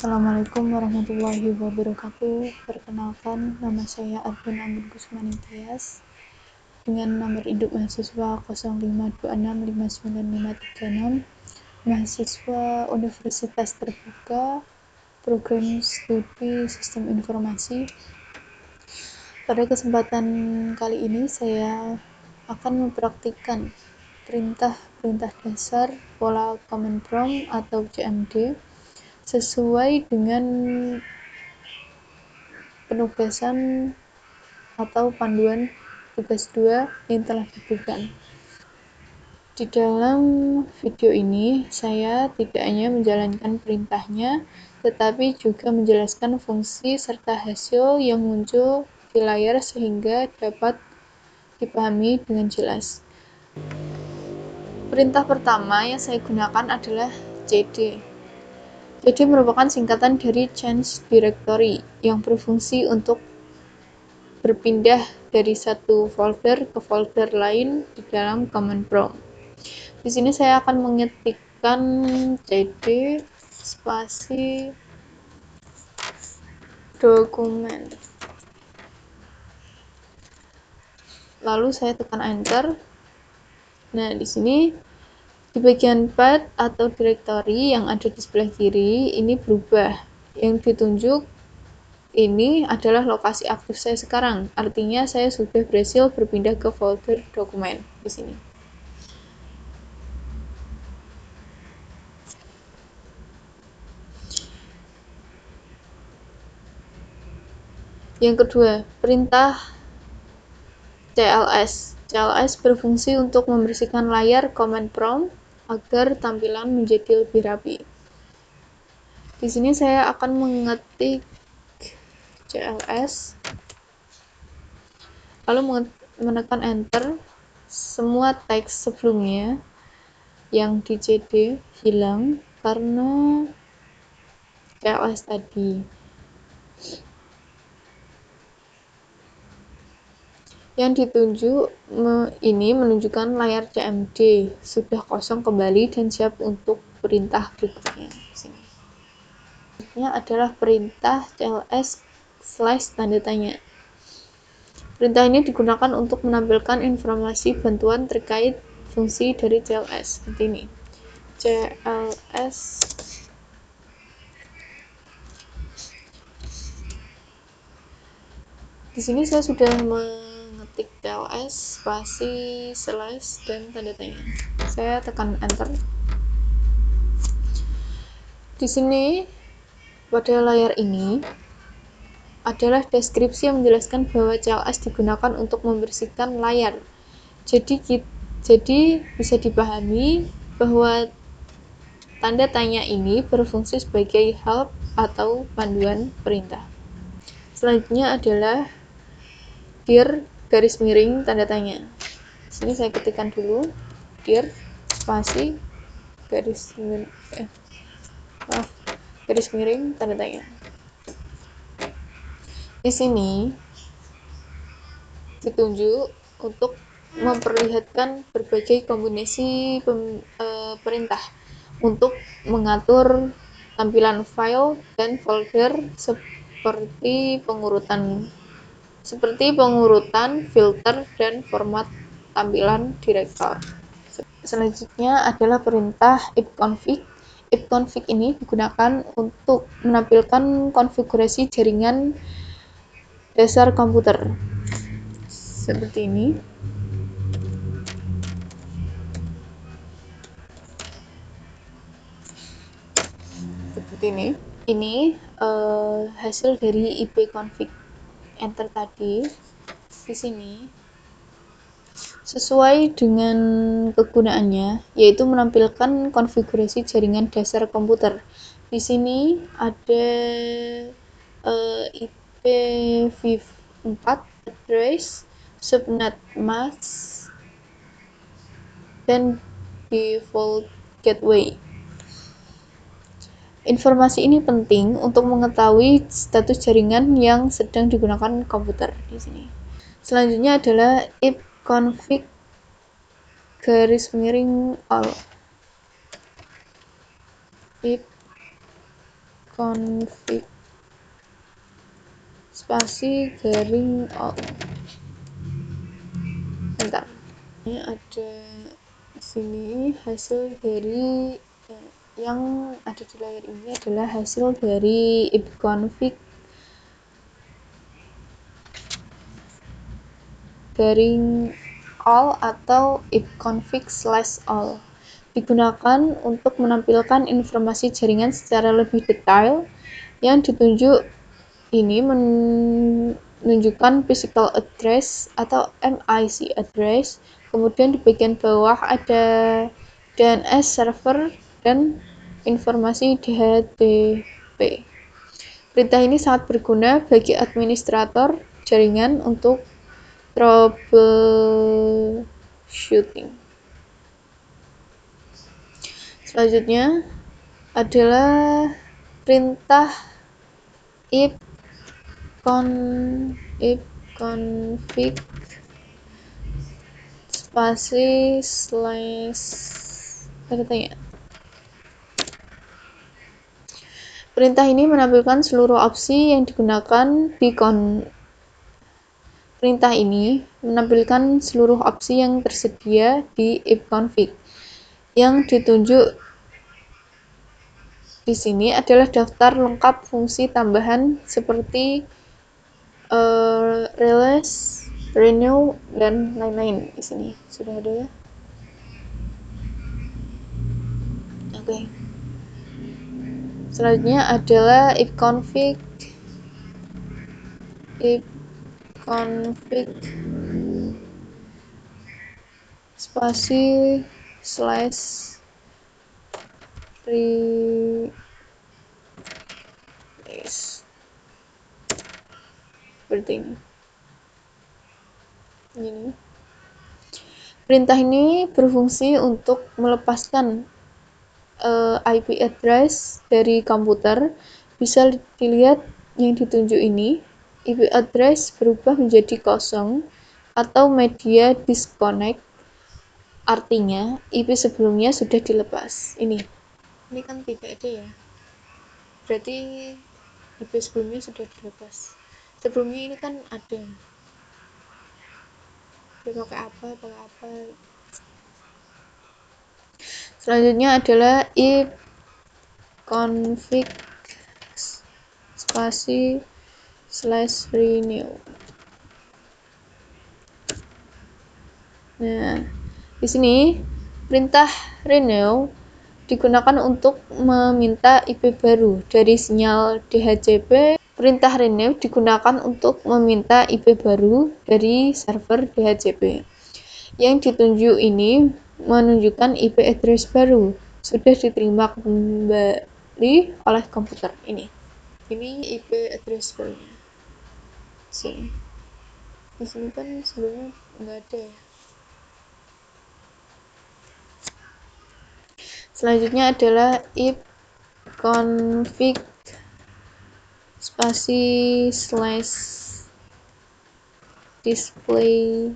Assalamualaikum warahmatullahi wabarakatuh. Perkenalkan, nama saya Arvin Anggun Kusmani Tias dengan nomor induk mahasiswa 0526595536, mahasiswa Universitas Terbuka, Program Studi Sistem Informasi. Pada kesempatan kali ini saya akan mempraktikkan perintah-perintah dasar pola command prompt atau CMD sesuai dengan penugasan atau panduan tugas 2 yang telah diberikan. Di dalam video ini, saya tidak hanya menjalankan perintahnya, tetapi juga menjelaskan fungsi serta hasil yang muncul di layar sehingga dapat dipahami dengan jelas. Perintah pertama yang saya gunakan adalah cd. CD merupakan singkatan dari change directory yang berfungsi untuk berpindah dari satu folder ke folder lain di dalam command prompt. Di sini saya akan mengetikkan cd spasi dokumen. Lalu saya tekan enter. Nah, di sini di bagian path atau directory yang ada di sebelah kiri ini berubah. Yang ditunjuk ini adalah lokasi aktif saya sekarang. Artinya saya sudah berhasil berpindah ke folder dokumen di sini. Yang kedua, perintah CLS. CLS berfungsi untuk membersihkan layar command prompt agar tampilan menjadi lebih rapi. Di sini saya akan mengetik CLS, lalu menekan enter. Semua teks sebelumnya yang di CD hilang karena CLS tadi. Yang ditunjuk ini menunjukkan layar CMD sudah kosong kembali dan siap untuk perintah berikutnya. Ini adalah perintah cls / tanda tanya. Perintah ini digunakan untuk menampilkan informasi bantuan terkait fungsi dari cls seperti ini. cls di sini saya sudah mengetik cls spasi / dan tanda tanya. Saya tekan enter. Di sini pada layar ini adalah deskripsi yang menjelaskan bahwa CLS digunakan untuk membersihkan layar. Jadi bisa dipahami bahwa tanda tanya ini berfungsi sebagai help atau panduan perintah. Selanjutnya adalah dir garis miring tanda tanya. Di sini saya ketikkan dulu dir spasi garis miring tanda tanya. Di sini ditunjuk untuk memperlihatkan berbagai kombinasi perintah untuk mengatur tampilan file dan folder seperti pengurutan, filter, dan format tampilan direktor. Selanjutnya adalah perintah ipconfig. Ipconfig ini digunakan untuk menampilkan konfigurasi jaringan dasar komputer seperti ini. Ini hasil dari ipconfig enter tadi. Di sini sesuai dengan kegunaannya, yaitu menampilkan konfigurasi jaringan dasar komputer. Di sini ada IPv4 address, subnet mask, dan default gateway. Informasi ini penting untuk mengetahui status jaringan yang sedang digunakan komputer di sini. Selanjutnya adalah ipconfig garis miring all. ipconfig spasi garing all. Bentar, ini ada di sini hasil dari yang ada di layar ini adalah hasil dari ipconfig garing all atau ipconfig/all digunakan untuk menampilkan informasi jaringan secara lebih detail. Yang ditunjuk ini menunjukkan physical address atau MIC address. Kemudian di bagian bawah ada DNS server dan informasi DHCP. Perintah ini sangat berguna bagi administrator jaringan untuk troubleshooting. Selanjutnya adalah perintah ipconfig spasi Perintah ini menampilkan seluruh opsi yang digunakan di Perintah ini menampilkan seluruh opsi yang tersedia di ipconfig. Yang ditunjuk di sini adalah daftar lengkap fungsi tambahan seperti release, renew, dan lain-lain. Di sini sudah ada ya. Oke. Selanjutnya adalah ipconfig spasi /release seperti ini. Perintah ini berfungsi untuk melepaskan IP address dari komputer. Bisa dilihat yang ditunjuk ini. IP address berubah menjadi kosong atau media disconnect. Artinya IP sebelumnya sudah dilepas. Ini kan tidak ada ya. Berarti IP sebelumnya sudah dilepas. Sebelumnya ini kan ada. Dia pakai apa. Selanjutnya adalah ipconfig spasi /renew. Nah, di sini perintah renew digunakan untuk meminta IP baru dari sinyal DHCP. Perintah renew digunakan untuk meminta IP baru dari server DHCP. Yang ditunjuk ini menunjukkan IP address baru sudah diterima kembali oleh komputer ini. Ini IP address barunya. Di sini kan sebelumnya nggak ada ya. Selanjutnya adalah ipconfig spasi /display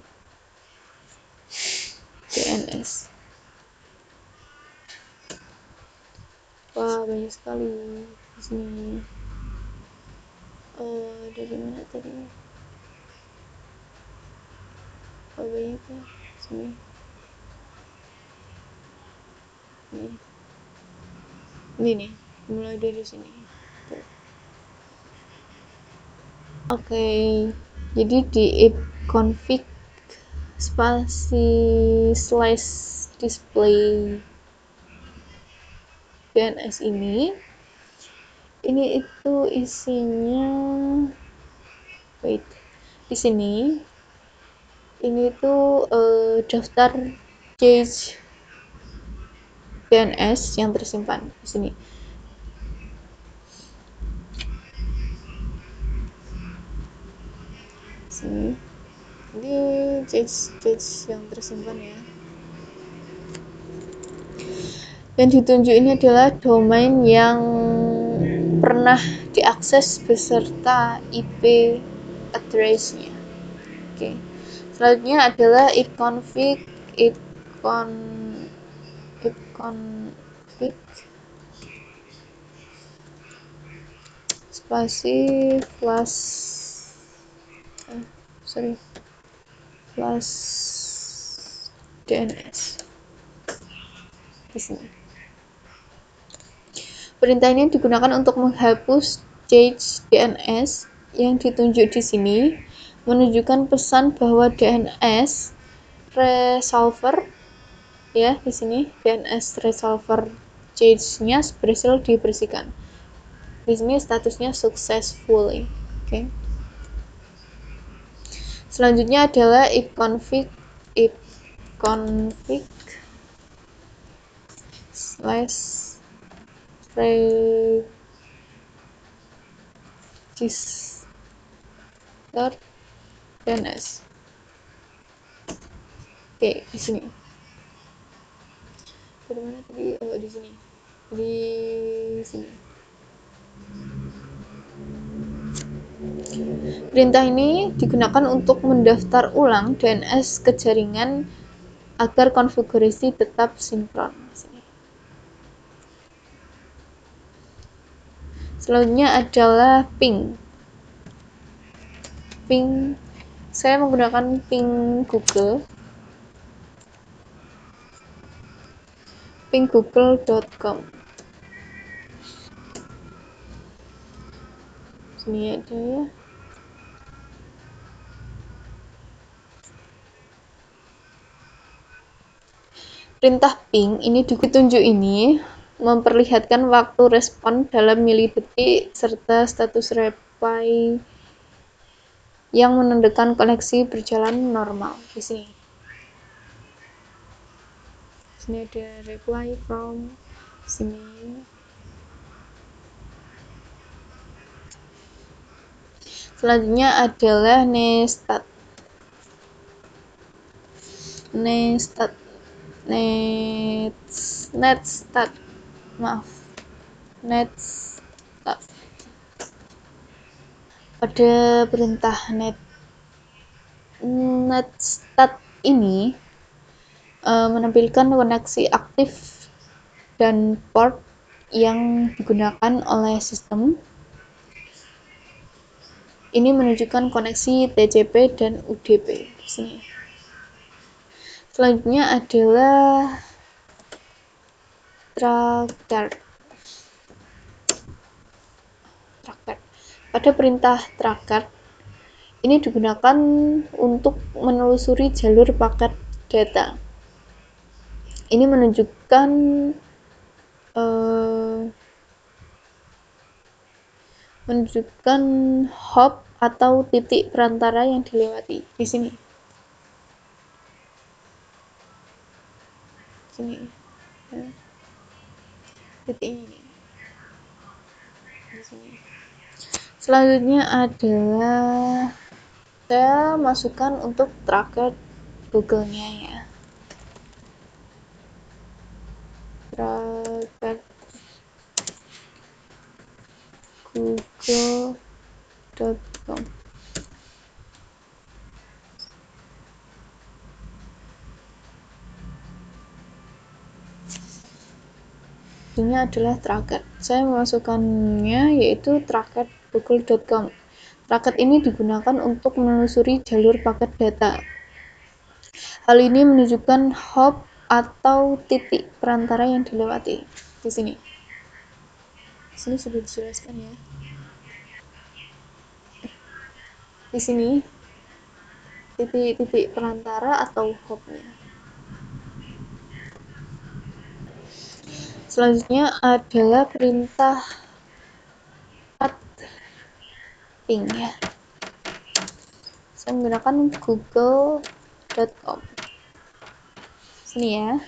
DNS. Wah, banyak sekali di sini. Dari mana tadi? Banyak ya sini. Ini nih, mulai dari sini. Oke, jadi di ipconfig spasi /display DNS ini itu isinya di sini ini tuh daftar cache DNS yang tersimpan di sini. Ini cache yang tersimpan ya. Yang ditunjuk ini adalah domain yang pernah diakses beserta IP address-nya. Oke. Selanjutnya adalah ipconfig spasi flash flash DNS di sini. Perintah ini digunakan untuk menghapus cache DNS yang ditunjuk di sini, menunjukkan pesan bahwa DNS resolver ya di sini DNS resolver cache-nya berhasil dibersihkan. Di sini statusnya successfully. Oke. Selanjutnya adalah ipconfig register DNS. Oke, di sini. Bagaimana tadi? Oh, di sini. Di sini. Perintah ini digunakan untuk mendaftar ulang DNS ke jaringan agar konfigurasi tetap sinkron. Selanjutnya adalah ping. Saya menggunakan ping google.com. Sini ada ya. Perintah ping ini ditunjuk ini memperlihatkan waktu respon dalam milidetik serta status reply yang menandakan koneksi berjalan normal. Di sini. Sini ada reply from sini. Selanjutnya adalah netstat. Pada perintah netstat ini menampilkan koneksi aktif dan port yang digunakan oleh sistem. Ini menunjukkan koneksi TCP dan UDP. Sini. Selanjutnya adalah tracked. Pada perintah tracked ini digunakan untuk menelusuri jalur paket data. Ini menunjukkan hop atau titik perantara yang dilewati. Di sini. Ya. Titik ini. Di sini. Selanjutnya adalah saya masukkan untuk tracker Google-nya ya. Tracker google.com. Ini adalah tracker. Saya memasukkannya yaitu tracker google.com. Tracker ini digunakan untuk menelusuri jalur paket data. Hal ini menunjukkan hop atau titik perantara yang dilewati. Di sini. Di sini sudah dijelaskan ya. Di sini titik-titik perantara atau hopnya. Selanjutnya adalah perintah ping ya. Saya menggunakan google.com. Sini ya.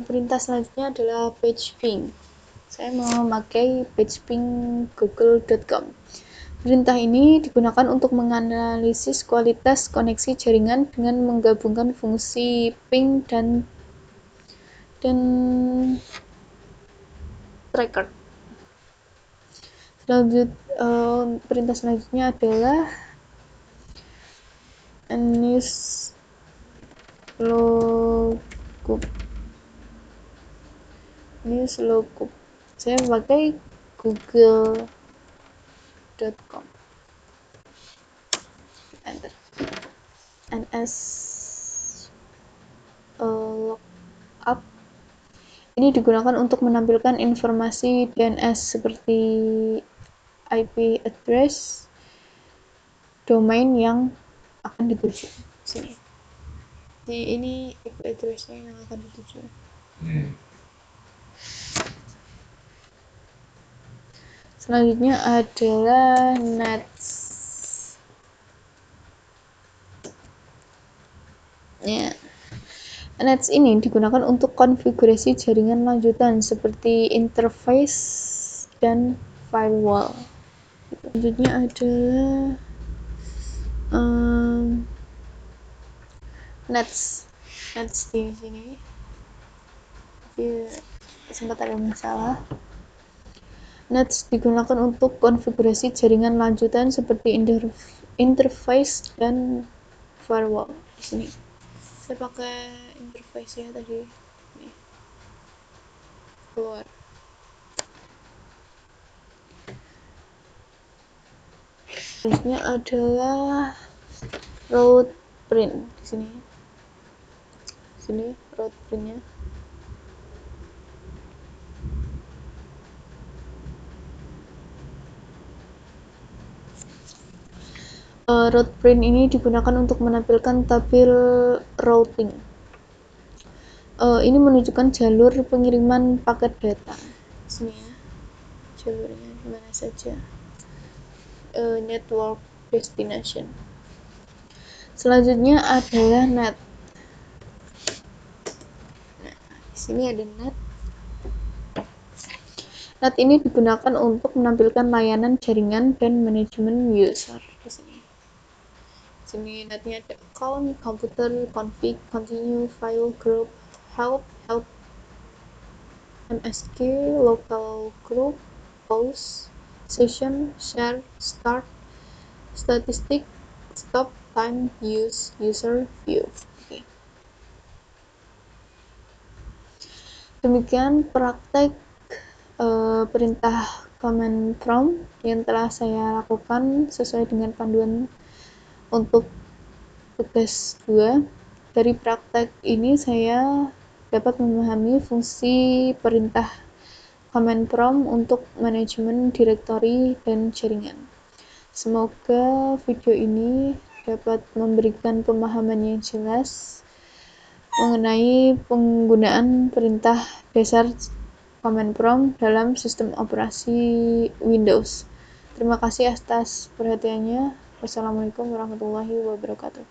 Perintah selanjutnya adalah page ping. Saya mau memakai page ping google.com. Perintah ini digunakan untuk menganalisis kualitas koneksi jaringan dengan menggabungkan fungsi ping dan tracker. Perintah selanjutnya adalah lookup. News Lookup. Saya pakai google.com. Enter. NS lookup ini digunakan untuk menampilkan informasi DNS seperti IP address domain yang akan dituju. Sini. Jadi ini IP address-nya yang akan dituju. Selanjutnya adalah nets. Ya. Nets ini digunakan untuk konfigurasi jaringan lanjutan seperti interface dan firewall. Selanjutnya adalah nets di sini. Sempat ada masalah. Nets digunakan untuk konfigurasi jaringan lanjutan seperti interface dan firewall. Di sini saya pakai interface ya tadi. Nih. Keluar. Selanjutnya adalah route print di sini. Route printnya. Route print ini digunakan untuk menampilkan tabel routing. Ini menunjukkan jalur pengiriman paket data. Sini ya, jalurnya dimana saja. Network destination. Selanjutnya adalah net. Nah, di sini ada net. Net ini digunakan untuk menampilkan layanan jaringan dan manajemen user. Di sini. Netnya ada account, computer, config, continue, file, group, help, MSG, local group, pause, session, share, start, statistik, stop, time, use, user, view. Okay. Demikian praktek perintah command prompt yang telah saya lakukan sesuai dengan panduan untuk tugas 2. Dari praktek ini saya dapat memahami fungsi perintah command prompt untuk manajemen direktori dan jaringan. Semoga video ini dapat memberikan pemahaman yang jelas mengenai penggunaan perintah dasar command prompt dalam sistem operasi Windows. Terima kasih atas perhatiannya. Wassalamualaikum warahmatullahi wabarakatuh.